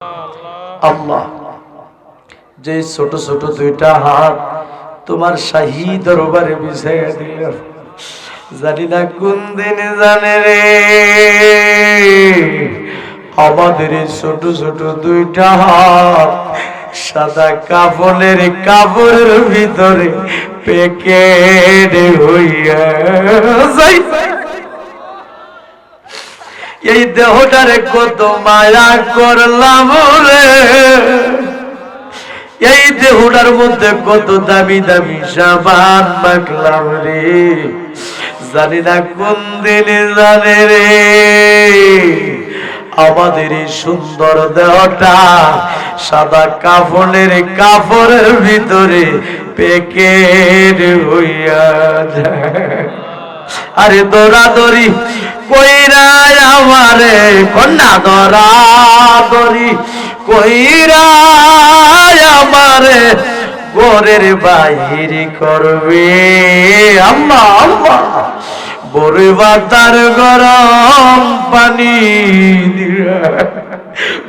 আল্লাহ যে ছোট ছোট দুইটা হাত তোমার শাহী দরবারে বিছাইয়া দিলেন, জানি না কোন দিন জানে রে আমাদের এই ছোট ছোট দুইটা হাত সাদা কাফনের কাপড়ের ভিতরে প্যাকেট হইয়া যাই। এই দেহটারে কত মায়া করলাম রে, এই দেহটার মধ্যে কত দামি দামি সাবান মাখলাম রে, জানি না কোন দিনে জানে রে আমাদের এই সুন্দর দেহটা সাদা কাফনের কাপড়ের ভিতরে প্যাকেট হইয়া যায়। আরে দৌড়াদৌড়ি কইরা আমারে কন্যা দৌড়াদৌড়ি কইরা আমারে ঘরের বাইরে করবে আম্মা আম্মা, বড়ই বাতার গরম পানি দিয়া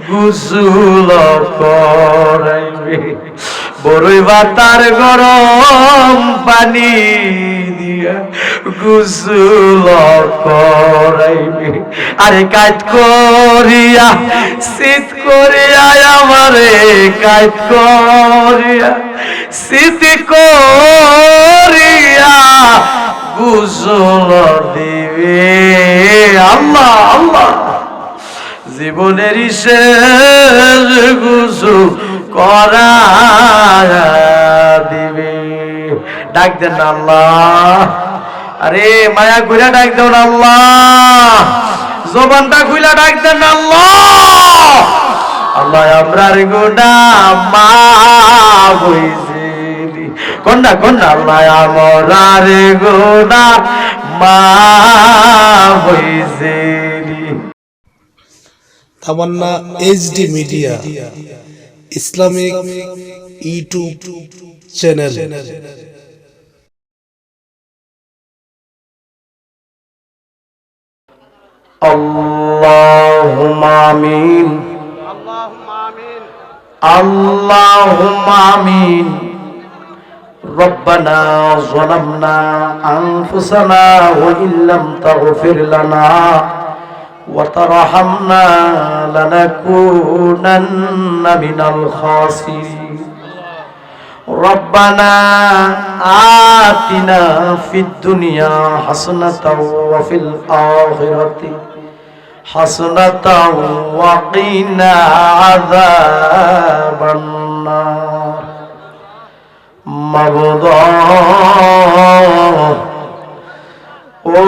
গোসল করাইবে, বড়ই বাতার গরম পানি দিয়া গোসল করাইবে। আরে কাজ করিয়া শীত করিয়া আমারে কাজ করিয়া শীত করিয়া গোসল দিবে আল্লাহ আল্লাহ, জীবনের শেষ গোসল করা দিবে। ডাক দেন আল্লাহ, আরে মায়া কইরা ডাক দেন আল্লাহ, জবানটা খুইলা ডাক দেন আল্লাহ। আল্লাহ আমরার গুনাহ মাফ হইছে কন্যা কন্যা, আল্লাহ আমরার গুনাহ মাফ হইছে। Tamanna HD media Islamic YouTube channel. আল্লাহুম্মা আমিন আল্লাহুম্মা আমিন। রব্বানা যালামনা আনফুসানা ওয়া ইল্লাম তাগফির লানা ওয়া তারহামনা লানাকুনান্না মিনাল খাসিরিন। রব্বানা আতিনা ফিদ দুনিয়া হাসানাতাও ওয়া ফিল আখিরাতি হাসানাতাও ওয়া কিনা আযাবান নার। মাবুদ ও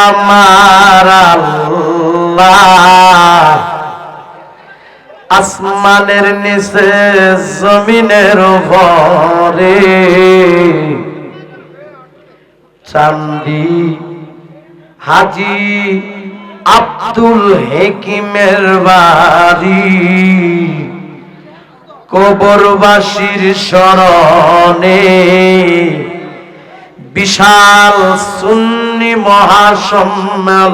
আমার আল্লাহ, আসমানের নিচে জমিনের উপরে চান্দি হাজি আব্দুল হেকিমের বাড়ি, কবরবাসীর স্মরণে বিশাল সুন্নি মহাসম্মেলনে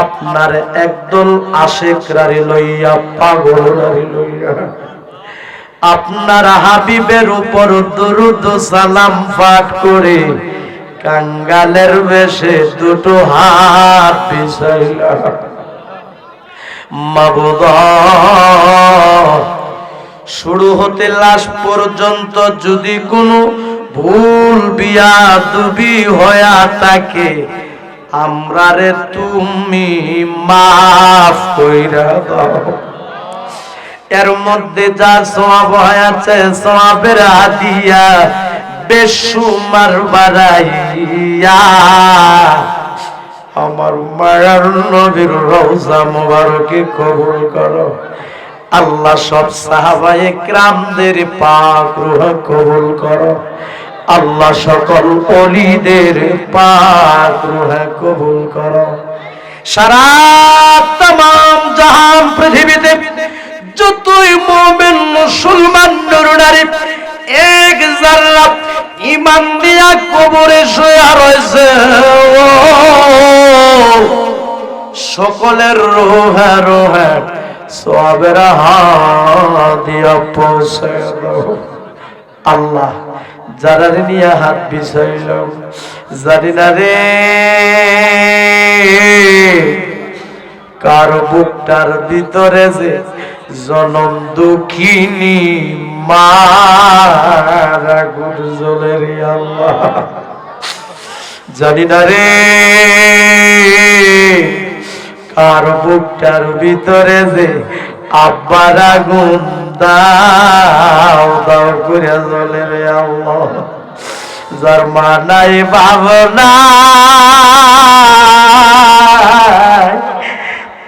আপনার একদল আশেকরারে লইয়া পাগলরারে লইয়া আপনার হাবিবের উপর দরুদ সালাম পাঠ করে কাঙ্গালের বেশে দুটো হাত বিছাইলা। মাবুদ শুরু হতে লাশ পর্যন্ত যদি কোনো ভুল বিয়াদবি হয়া থাকে আমরারে তুমি মাফ কইরা দাও। এর মধ্যে যা সওয়াব হয়েছে সওয়াবের হাদিয়া বেশুমার বাড়াইয়া আমার মায়ার নবীর রওজা মোবারকে কবুল করো আল্লাহ। সব সাহাবায়ে কিরামদের পাক রূহ কবুল করো আল্লাহ। সকল ওলিদের পাক রূহ কবুল করো। সারা तमाम জাহান পৃথিবীতে যতই মুমিন মুসলমান নরনারী এক যারা ঈমান দিয়া কবরে শুয়ে রয়েছে সকলের রোহে রোহে সওয়াবের হাদিয়া পৌঁছে দাও আল্লাহ। যারা নিয়ে হাত বিছাইল জানি না রে কার বুকটার ভিতরে যে জনম দুঃখিনী মারা গুরজলে রে আল্লাহ জানি না রে কার বুকটার ভিতরে যে আব্বার আগুন দাও দাও করে জ্বলে রে আল্লাহ। যার মা নাই ভাবনা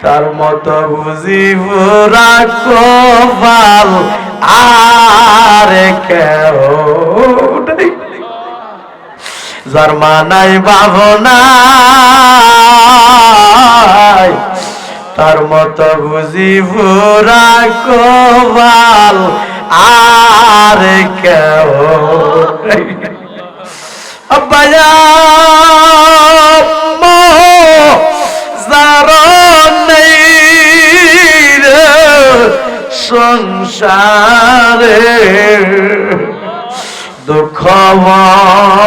তার মতো বুঝি পুরা কপাল আর কেউ নাই। যার মা নাই ভাবনা তার মতো বুঝি পুরা কপাল আর কেউ নাই। আব্বায়া সংসারে দুঃখ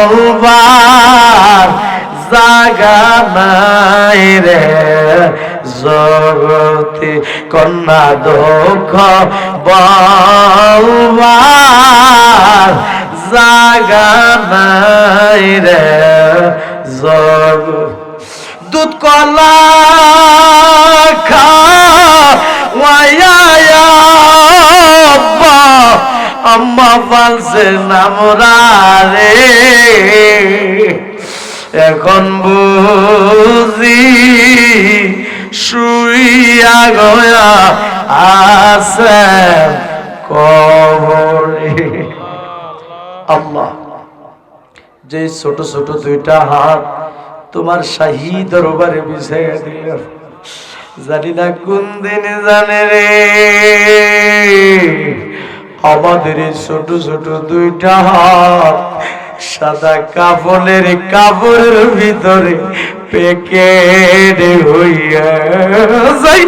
বলবার জাগা নাই রে জগতে কন্যা দুঃখ বলবার জাগা নাই রে জগ দুধ কলা আম্মা পালছে নামরা রে এখন বুঝি শুইয়া গয়া আছে কবরে। আল্লাহ যে ছোট ছোট দুইটা হাত তোমার শাহী দরবারে বিছাইয়া দিলেন জানি না কোন দিন জানে রে আমাদের ছোট ছোট দুইটা হাত সাদা কাফনের কাপড়ের ভিতরে প্যাকেট হইয়া যাই।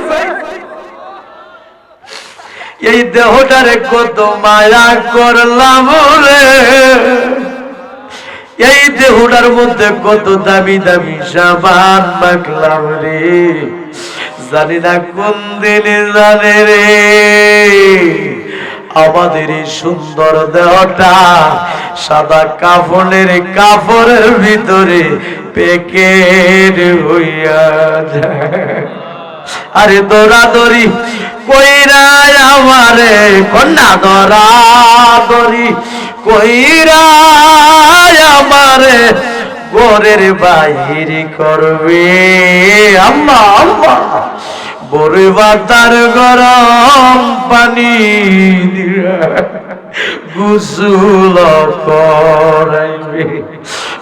এই দেহটারে কত মায়া করলাম রে এই দেহটার মধ্যে কত দামি দামি সাবান মাখলাম রে জানি না কোন দিনে জানে রে আমাদের এই সুন্দর দেহটা সাদা কাফনের কাপড়ের ভিতরে প্যাকেট হইয়া যায়। আরে দৌড়াদৌড়ি কইরা আমারে কন্যা দৌড়াদৌড়ি কইরা আমারে ঘরের বাহির করবে আম্মা আম্মা বড় বাতার গরম পানি দিয়া গোসল করাইবে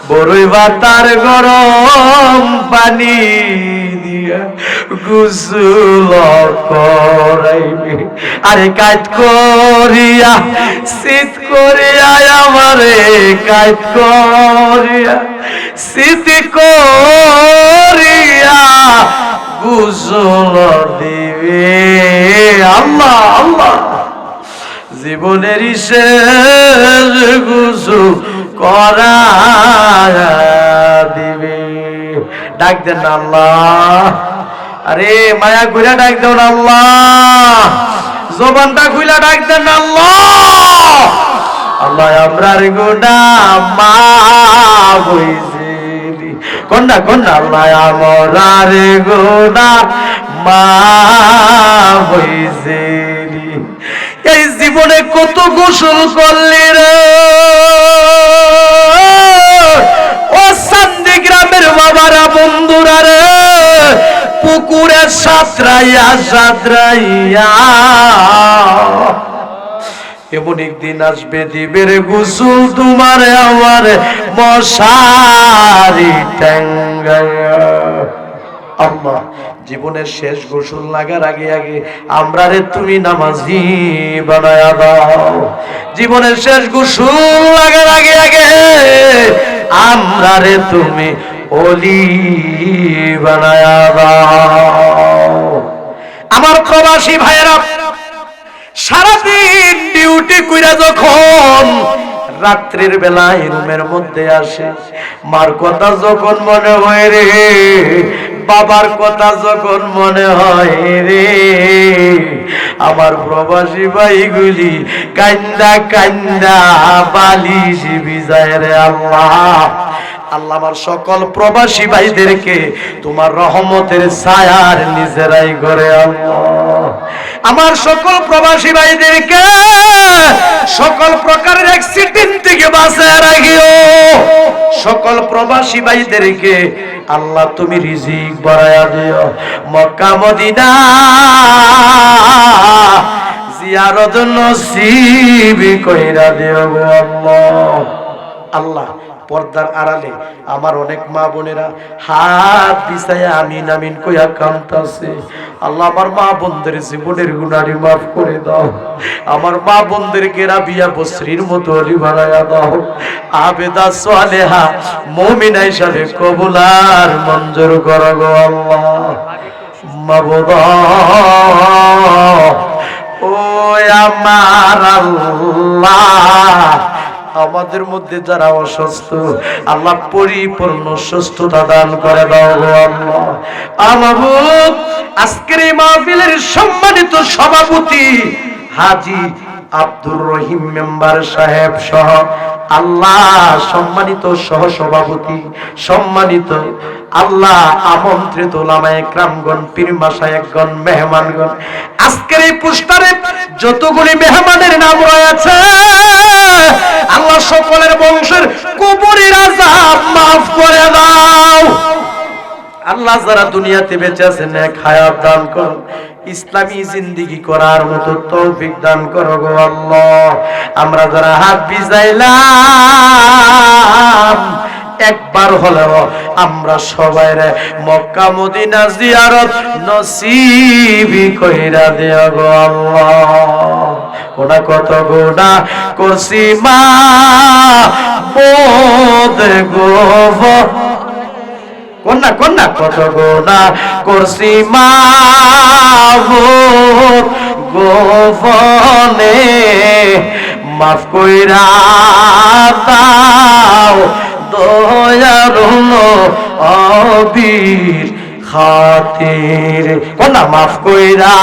বড় বাতার গরম পানি দিয়া গোসল করাইবে। আরে কাজ করিয়া শীত করিয়া আমারে কাজ করিয়া শীত করিয়া গোসল দিবে আল্লাহ আল্লাহ জীবনের শেষ গোসল করা দিবে। ডাক দেন আল্লাহ। আরে মায়া কইরা ডাক দেন আল্লাহ। জবানটা খুইলা ডাক দেন আল্লাহ। আল্লাহ আমরার গুনাহ মাফ হইছে কন্যা কন্যা আল্লাহ আমরার গুনাহ মাফ হইছে। এই জীবনে কত গোসল করলি রে ও সান্দি গ্রামের বাবারা বন্ধুরা রে পুকুরে সাঁতরাইয়া সাঁতরাইয়া এমন একদিন আসবে দিবের গোসল তোমার আমার মশারি টাঙ্গাইয়া। আল্লাহ জীবনের শেষ গোসল লাগার আগে আগে আমরা রে তুমি নামাজি বানায়া দাও। জীবনের শেষ গোসল লাগার আগে আগে আমরা রে তুমি ওলি বানায়া দাও। আমার প্রবাসী ভাইয়েরা সারাদিন ডিউটি কইরা যখন রাত্রির বেলায় রুমের মধ্যে আসে, মার কথা যখন মনে হয় রে, বাবার কথা যখন মনে হয় রে, আমার প্রবাসী ভাইগুলি কান্দা কান্দা বালিশ ভিজায় রে আল্লাহ। আল্লাহ আমার সকল প্রবাসী ভাইদেরকে তোমার রহমতের ছায়ার নিজেরাই করে আল্লাহ। আমার সকল প্রবাসী ভাইদেরকে সকল প্রকারের অ্যাক্সিডেন্ট থেকে বাঁচায় রাখিও। সকল প্রবাসী ভাইদেরকে আল্লাহ তুমি রিজিক বাড়ায়া দিও। মক্কা মদিনা জিয়ারত নসিব কইরা দিও গো আল্লাহ। আল্লাহ পর্দার আড়ালে আমার অনেক মা বোনেরা হাত বিছায়া আমিন আমিন কইয়া কাঁদতাছে। আল্লাহ আমার মা বোনদের জীবনের গুনাহ মাফ করে দাও। আমার মা বোনদেরকে রাবিয়া বসরির মতো অলি বানায়া দাও। আবেদা সালেহা মুমিনা হিসাবে কবুল আর মঞ্জুর করো গো আল্লাহ। মাবুদ ও আমার আল্লাহ, আমাদের মধ্যে যারা অসুস্থ আল্লাহ পরিপূর্ণ সুস্থতা দান করে দাও গো আল্লাহ। মাবুদ আজকের এই মাহফিলের সম্মানিত সভাপতি হাজী আব্দুর রহিম মেম্বার সাহেব সহ আল্লাহ সম্মানিত সহ সভাপতি, সম্মানিত আল্লাহ আমন্ত্রিত ওলামায়ে কেরামগণ, পীর মাশায়েখগণ, মেহমানগণ, আজকের এই পোস্টারে যতগুলি মেহমানের নাম রয়েছে আল্লাহ সকলের বংশের কবরের আযাব মাফ করে দাও। আল্লাহ যারা দুনিয়াতে বেঁচে আছেন নেক হায়াত দান করো, ইসলামী জিন্দেগি করার মতো তৌফিক দান করো গো আল্লাহ। আমরা যারা হাত ভিজাইলাম একবার হলেও আমরা সবাই রে মক্কা মদিনা জিয়ারত নসিব কইরা দিও গো আল্লাহ। কোনা কত গুনাহ করছি মা বোধ গো, কন্যা কন্যা কত গুনাহ করছি মা গোপনে, মাফ কইরা দাও দয়ার নবীর খাতির। কন্যা মাফ কইরা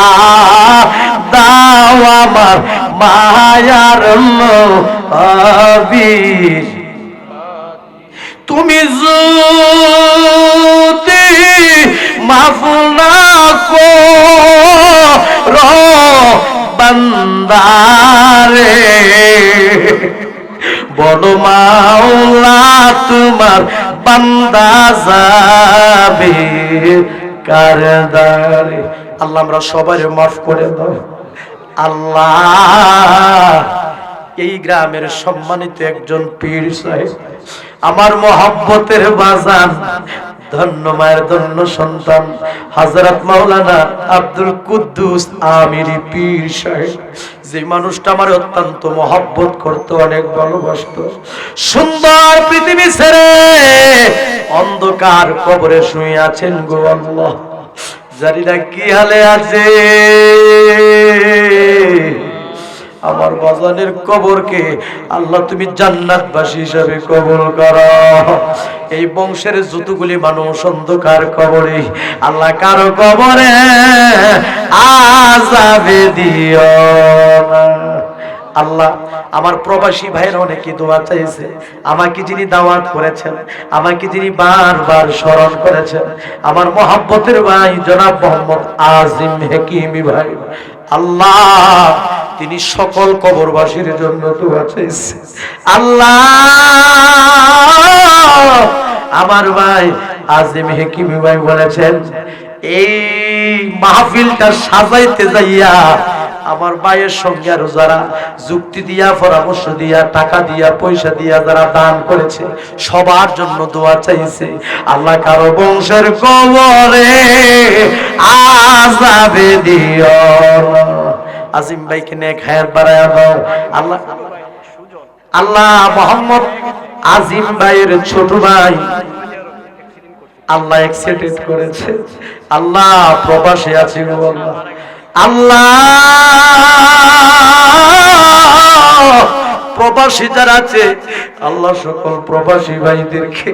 দাও আমার মায়ার নবীর। তুমি যদি মাফ না করো বান্দারে, বলো মাওলা তোমার বান্দা যাবে কার দ্বারে। আল্লাহ আমরা সবাই মাফ করে দাও আল্লাহ। এই গ্রামের সম্মানিত একজন পীর সাহেব, আমার মহব্বতের বাজান, ধন্য মায়ের ধন্য সন্তান হযরত মাওলানা আব্দুল কুদ্দুস আমিরি পীর সাহেব, যে মানুষটা আমার অত্যন্ত মহব্বত করতো, অনেক ভালোবাসতো, সুন্দর পৃথিবী ছেড়ে অন্ধকার কবরে শুয়ে আছেন গো আল্লাহ। জানি না কি হালে আছে। আমার বাজানের কবরকে আল্লাহ তুমি জান্নাতবাসী হিসাবে কবুল করো। এই বংশের যতগুলি মানুষ অন্ধকার কবরে, আল্লাহ কারো কবরে আযাবে দিও না। আল্লাহ আমার প্রবাসী ভাইয়ের অনেকে দোয়া চাইছে, আমাকে যিনি দাওয়াত করেছেন, আমাকে যিনি বারবার স্মরণ করেছেন, আমার মহব্বতের ভাই জনাব মোহাম্মদ আজিম হাকিমি ভাই, আল্লাহ তিনি সকল কবরবাসীর জন্য দোয়া চাইছে। আল্লাহ আমার ভাই আজিম হাকিমি ভাই বলেছেন এই মাহফিলটা সাজাইতে যাইয়া আমার ভাইয়ের সঙ্গে আরো যারা যুক্তি দিয়া, পরামর্শ দিয়া, টাকা দিয়া, পয়সা দিয়া যারা দান করেছে সবার জন্য দোয়া চাইছে। আল্লাহ কারো বংশের কবরে আযাবে দিও না। আজিম ভাইকে নেক হায়াত বাড়ায়া দাও আল্লাহ। আল্লাহ মোহাম্মদ আজিম ভাইয়ের ছোট ভাই আল্লাহ অ্যাক্সিডেন্ট করেছে, আল্লাহ প্রবাসে আছি গো আল্লাহ, আল্লাহ প্রবাসী যারা আছে আল্লাহ সকল প্রবাসী ভাইদেরকে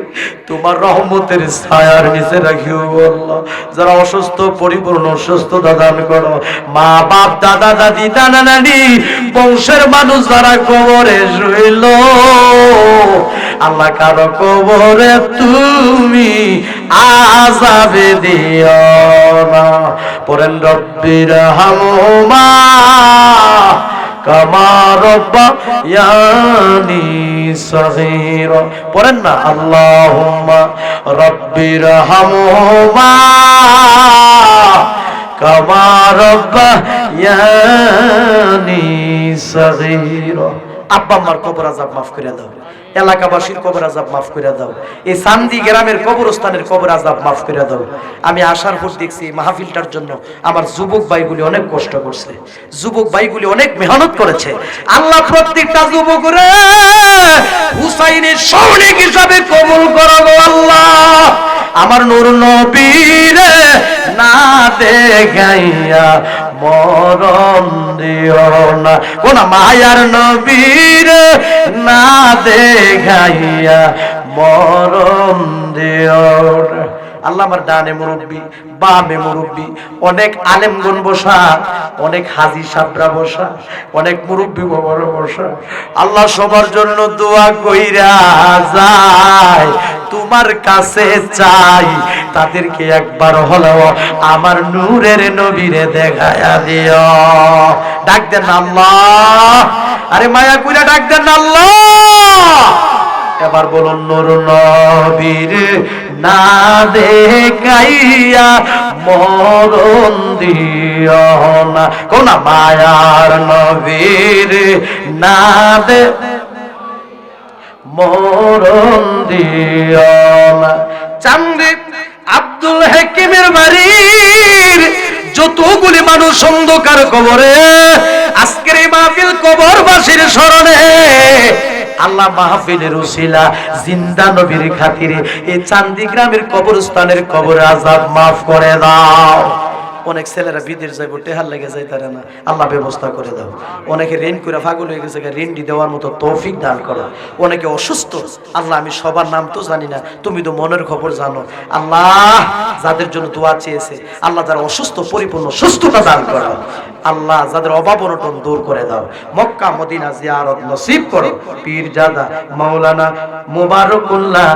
তোমার রহমতের ছায়ার নিচে রাখিও আল্লাহ। যারা অসুস্থ পরিপূর্ণ সুস্থতা দান করো, মা বাপ দাদা দাদি নানা নানি বংশের মানুষ যারা কবরে শুইল আল্লাহ কারো কবরে তুমি আযাবে দিও না। পরেন রব্বির হামুমা কামা রাব্বায়ানি সগীরা। পড়েন না আল্লাহুম্মা রাব্বির হামহুমা কামা রাব্বায়ানি সগীরা। আব্বা আম্মার কবর আযাব মাফ করে দাও, এলাকাবাসীর কবর আযাব মাফ করে দাও, এই চান্দি গ্রামের কবরস্থানের কবর আযাব মাফ করে দাও। আমি আসার পর দেখছি মাহফিলটার জন্য আমার যুবক ভাইগুলি অনেক কষ্ট করছে, যুবক ভাইগুলি অনেক মেহনত করেছে। আল্লাহ প্রত্যেকটা যুবক রে হুসাইনের সৈনিক হিসাবে কবুল করো গো আল্লাহ। আমার নূর নবীর না দেখাইয়া মরণ দিও না, কোন মায়ার নবীর না দেখাইয়া মরণ দিও না। আল্লাহ আমার ডানে মুরব্বী বামে মুরব্বী, অনেক আলেমগণ বসা, অনেক হাজী সাবরা বসা, অনেক মুরব্বী বাবারা বসা। আল্লাহ সবার জন্য দোয়া কইরা যায়, তোমার কাছে চাই তাদেরকে একবার হলেও আমার নূরের নবীরে দেখায়া দিও। ডাক দেন আল্লাহ, আরে মায়া কইরা ডাক দেন আল্লাহ। এবার বলুন নূর নবীর না দেখাইয়া মরণ দিও না, কোন মায়ার নবীর না দে মরণ দিও না। চান্দি আব্দুল হাকিমের বাড়ির যতগুলি মানুষ অন্ধকার কবরে, আজকের এই মাহফিল কবরবাসীর স্মরণে আল্লাহ মাহফিলের উসিলা জিন্দা নবীর খাতিরে এই চান্দি গ্রামের কবরস্থানের কবর আযাব মাফ করে দাও। অনেক ছেলেরা বিদেশ যাইব, টেহার লেগে যাই তারা না, আল্লাহ ব্যবস্থা করে দাও। অনেকে ঋণ করে পাগল হয়ে গেছে, ঋণটি দেওয়ার মতো তৌফিক দান করো। অনেকে অসুস্থ, আল্লাহ আমি সবার নাম তো জানি না, তুমি তো মনের খবর জানো। আল্লাহ যাদের জন্য দোয়া চেয়েছে আল্লাহ যারা অসুস্থ পরিপূর্ণ সুস্থতা দান করো। আল্লাহ যাদের অভাব অনটন দূর করে দাও। মক্কা মদিনা জিয়ারত নসিব করো। পীরজাদা মাওলানা মুবারকুল্লাহ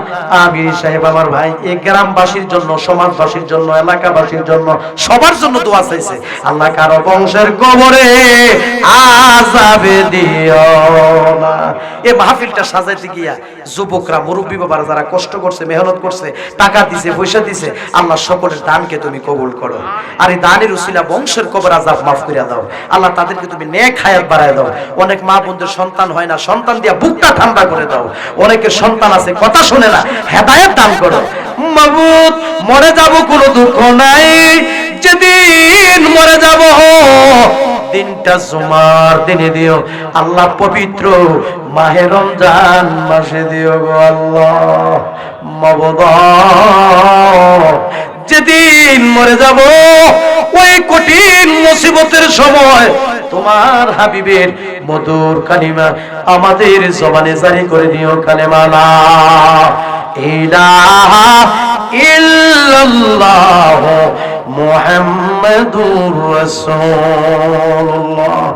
আমির সাহেব আমার ভাই এই গ্রামবাসীর জন্য, সমাজবাসীর জন্য, এলাকাবাসীর জন্য, সবার জন্য দোয়া চাইছে। আল্লাহ কারো বংশের কবরে আযাবে দিও না। এই মাহফিলটা সাজাইতে গিয়া যুবকরা মুরব্বী বাবারা যারা কষ্ট করছে, মেহনত করছে, টাকা দিছে, পয়সা দিছে, আল্লাহ সকলের দানকে তুমি কবুল করো। আর এই দানের উসিলা বংশের কবর আযাব মাফ করে দাও। আল্লাহ তাদেরকে তুমি নেক হায়াত বাড়ায় দাও। অনেক মা বোনদের সন্তান হয় না, সন্তান দিয়া বুকটা ঠান্ডা করে দাও। অনেকের সন্তান আছে কথা শুনে না, হেদায়েত দান করো। মাবুদ মরে যাব কোনো দুঃখ নাই, যেদিন মরে যাব দিনটা জুমার দিনে দিও আল্লাহ, পবিত্র মাহে রমজান মাসে দিও গো আল্লাহ। মাবুদ যেদিন মরে যাব ওই কঠিন মুসিবতের সময় তোমার হাবিবের মধুর কালিমা আমাদের জবানে জারি করে দিও, কালেমা লা ইলাহা ইল্লাল্লাহ মুহাম্মাদুর রাসূলুল্লাহ।